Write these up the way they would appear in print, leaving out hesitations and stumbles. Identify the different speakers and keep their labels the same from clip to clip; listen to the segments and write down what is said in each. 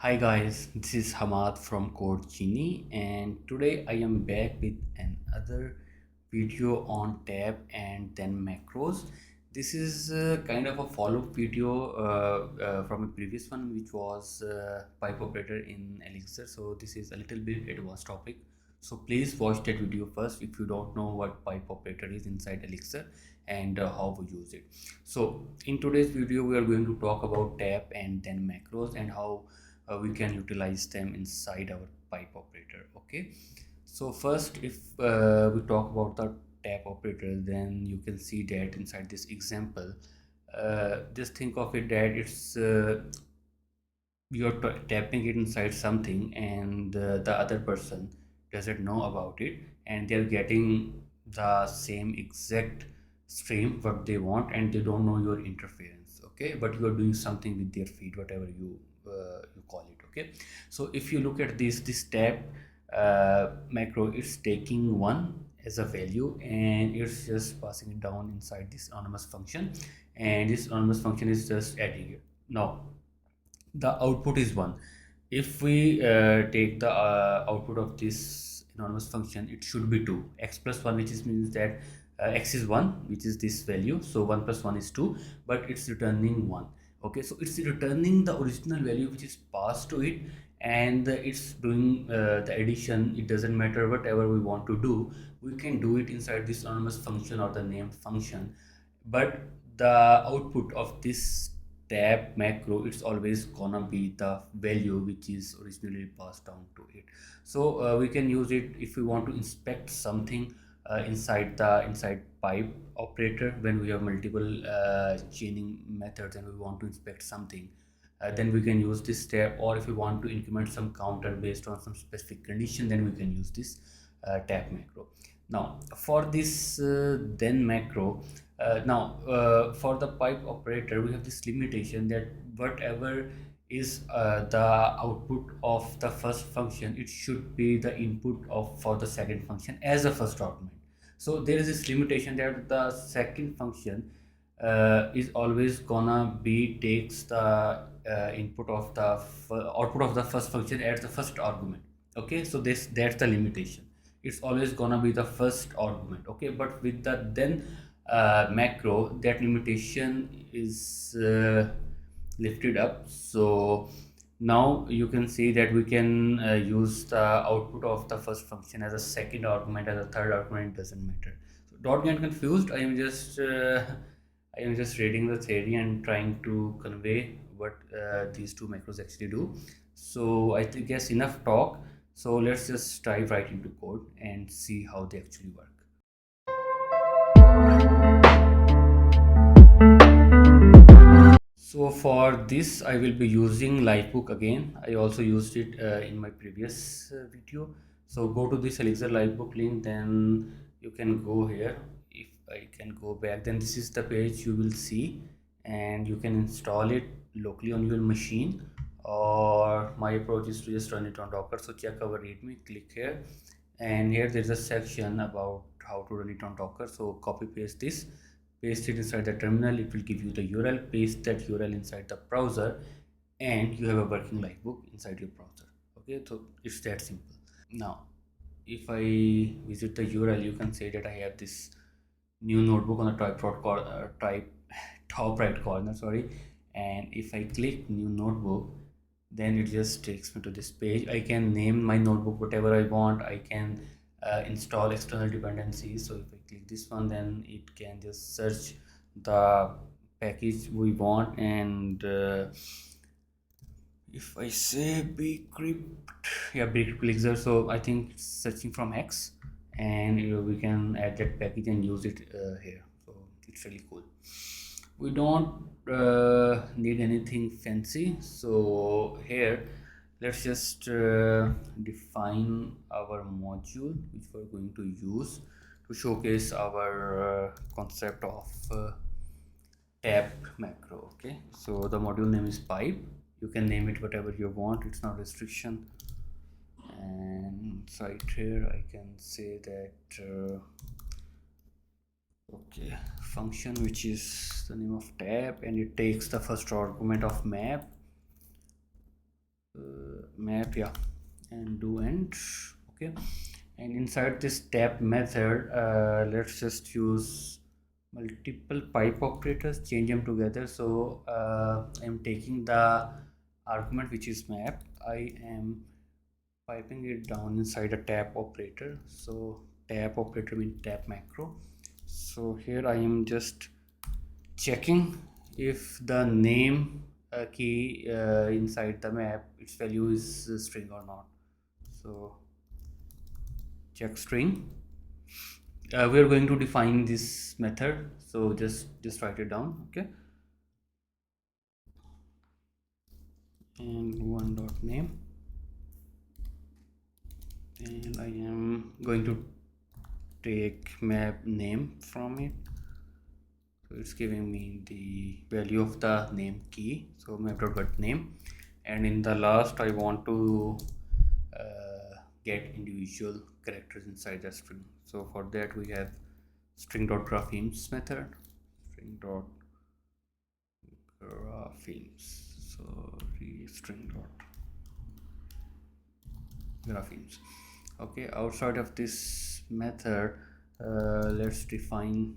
Speaker 1: Hi guys, this is Hamad from Code Genie, and today I am back with another video on tab and then macros. This is kind of a follow-up video from a previous one, which was pipe operator in Elixir. So this is a little bit advanced topic. So please watch that video first if you don't know what pipe operator is inside Elixir and how we use it. So in today's video, we are going to talk about tab and then macros and how we can utilize them inside our pipe operator. Okay, so first, if we talk about the tab operator, then you can see that inside this example, just think of it that it's you're tapping it inside something, and the other person doesn't know about it, and they're getting the same exact stream what they want, and they don't know your interference. Okay, but you are doing something with their feed, whatever you call it. Okay, so if you look at this tab macro, it's taking one as a value and it's just passing it down inside this anonymous function, and this anonymous function is just adding it. Now the output is 1. If we take the output of this anonymous function, it should be 2, x plus 1, which is means that x is 1, which is this value, so 1 plus 1 is 2, but it's returning 1. Okay, so it's returning the original value which is passed to it, and it's doing the addition. It doesn't matter whatever we want to do, we can do it inside this anonymous function or the named function, but the output of this tab macro, it's always gonna be the value which is originally passed down to it. So we can use it if we want to inspect something inside pipe operator. When we have multiple chaining methods and we want to inspect something, then we can use this tab, or if we want to increment some counter based on some specific condition, then we can use this tab macro. Now for this then macro, for the pipe operator, we have this limitation that whatever is the output of the first function, it should be the input of for the second function as a first argument. So there is this limitation that the second function is always gonna be takes the input of the output of the first function as the first argument. Okay, so that's the limitation. It's always gonna be the first argument. Okay, but with the then macro, that limitation is lifted up. So now you can see that we can use the output of the first function as a second argument, as a third argument, it doesn't matter. So don't get confused. I am just reading the theory and trying to convey what these two macros actually do. So I think yes, enough talk. So let's just dive right into code and see how they actually work. So for this, I will be using Livebook again. I also used it in my previous video. So go to this Elixir Livebook link, then you can go here. If I can go back, then this is the page you will see, and you can install it locally on your machine. Or my approach is to just run it on Docker. So check our README, click here, and here there's a section about how to run it on Docker. So copy paste this, paste it inside the terminal. It will give you the URL. Paste that URL inside the browser, and you have a working Livebook inside your browser. Okay, so it's that simple. Now if I visit the URL, you can say that I have this new notebook on the top right corner, sorry. And if I click new notebook, then it just takes me to this page. I can name my notebook whatever I want. I can install external dependencies. So if I click this one, then it can just search the package we want, and if I say bcrypt, yeah, bcrypt Elixir, so I think it's searching from X, and we can add that package and use it here. So it's really cool. We don't need anything fancy, so here let's just define our module which we're going to use to showcase our concept of tab macro. Okay, so the module name is pipe. You can name it whatever you want, it's not restriction. And right here I can say that okay, function, which is the name of tab, and it takes the first argument of map. map, yeah, and do end. Okay, and inside this tab method, let's just use multiple pipe operators, change them together. So I'm taking the argument which is map, I am piping it down inside a tab operator. So tab operator means tab macro. So here I am just checking if the name key inside the map, its value is a string or not. So check string. We are going to define this method, so just write it down. Okay, and one dot name, and I am going to take map name from it. So it's giving me the value of the name key, so map.get name, and in the last I want to get individual characters inside the string. So for that we have string.graphemes method, string.graphemes, sorry, string.graphemes. Okay, outside of this method, let's define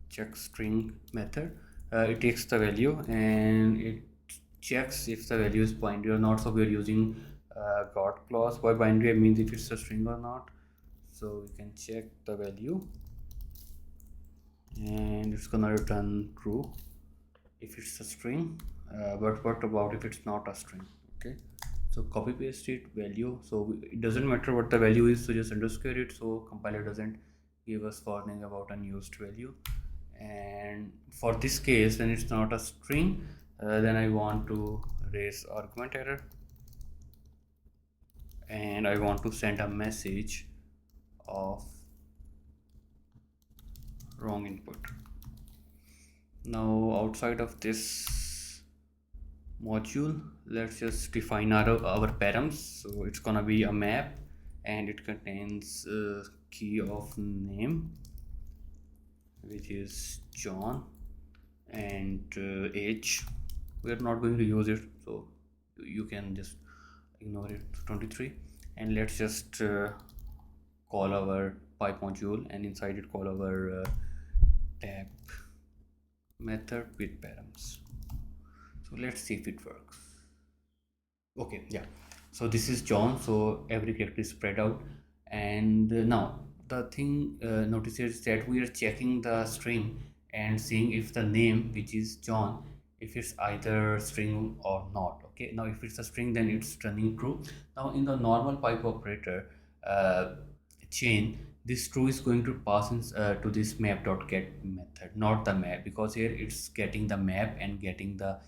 Speaker 1: check string method. It takes the value and it checks if the value is binary or not. So we are using got clause. By binary I means if it's a string or not. So we can check the value and it's gonna return true if it's a string. But what about if it's not a string? Okay, so copy paste it value. So it doesn't matter what the value is, so just underscore it so compiler doesn't give us warning about unused value. And for this case, when it's not a string, then I want to raise argument error and I want to send a message of wrong input. Now outside of this module, let's just define our params. So it's gonna be a map and it contains key of name, which is John, and age. We are not going to use it, so you can just ignore it, 23. And let's just call our pipe module and inside it call our tab method with params. So let's see if it works. Okay, yeah, so this is John, so every character is spread out. And now the thing notice is that we are checking the string and seeing if the name, which is John, if it's either string or not. Okay, now if it's a string then it's turning true. Now in the normal pipe operator uh, chain, this true is going to pass in, to this map.get method, not the map, because here it's getting the map and getting the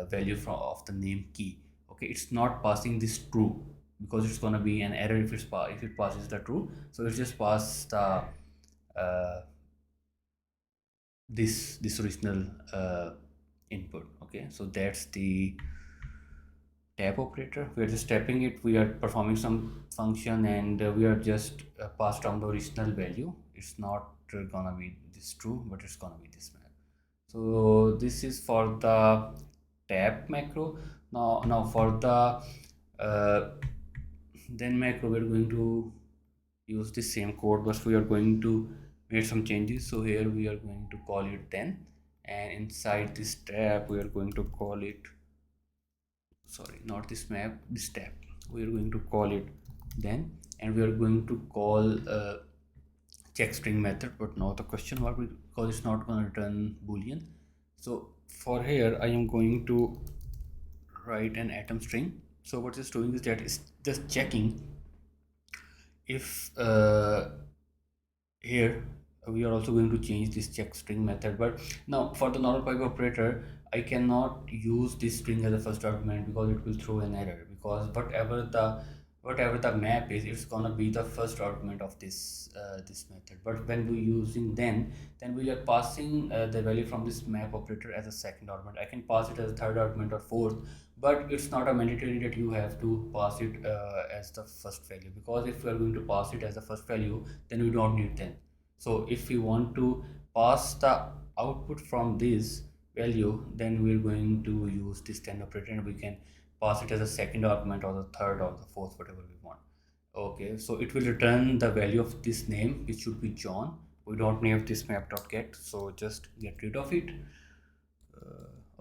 Speaker 1: value from of the name key. Okay, it's not passing this true because it's gonna be an error if if it passes the true. So it's just pass the uh, this original input. Okay, so that's the tab operator. We are just tapping it, we are performing some function, and we are just passed down the original value. It's not gonna be this true, but it's gonna be this map. So this is for the tab macro. Now for the uh, then macro, we're going to use the same code, but we are going to make some changes. So here we are going to call it then, and inside this tab we are going to call it, sorry, not this map, this tab, we are going to call it then, and we are going to call check string method, but not the question mark because it's not going to return boolean. So for here I am going to write an atom string. So what it's doing is that it's just checking if here we are also going to change this check string method. But now for the normal pipe operator I cannot use this string as a first argument because it will throw an error, because whatever the map is, it's gonna be the first argument of this method. But when we using then we are passing the value from this map operator as a second argument. I can pass it as a third argument or fourth, but it's not a mandatory that you have to pass it as the first value, because if we are going to pass it as the first value then we don't need then. So if we want to pass the output from this value, then we're going to use this then operator and we can pass it as a second argument or the third or the fourth, whatever we want. Okay, so it will return the value of this name, which should be John. We don't name this map.get, so just get rid of it.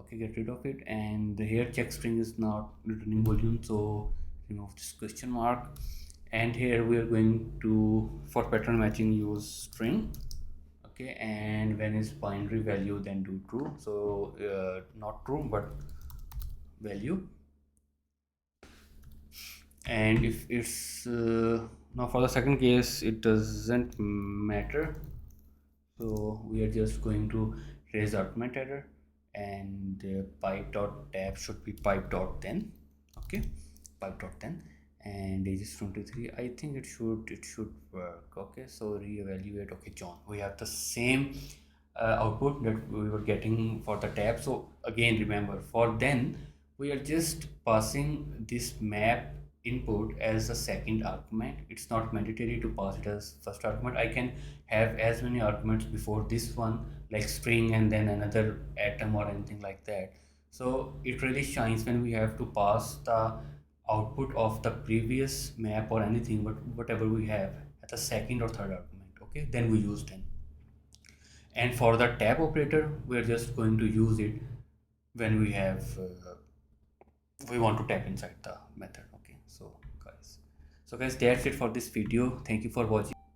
Speaker 1: Okay, get rid of it. And here check string is not returning volume, so remove this question mark. And here we are going to, for pattern matching, use string. Okay, and when is binary value, then do true. So not true but value. And if it's now for the second case it doesn't matter, so we are just going to raise argument error, and pipe dot tab should be pipe dot then. Okay, pipe dot then, and age is 23. I think it should work. Okay, so reevaluate. Okay, John, we have the same output that we were getting for the tab. So again, remember, for then we are just passing this map input as a second argument. It's not mandatory to pass it as first argument. I can have as many arguments before this one, like string and then another atom or anything like that. So it really shines when we have to pass the output of the previous map or anything, but whatever we have at the second or third argument. Okay, then we use then. And for the tab operator, we're just going to use it when we have we want to tap inside the method. Okay, so guys, that's it for this video. Thank you for watching.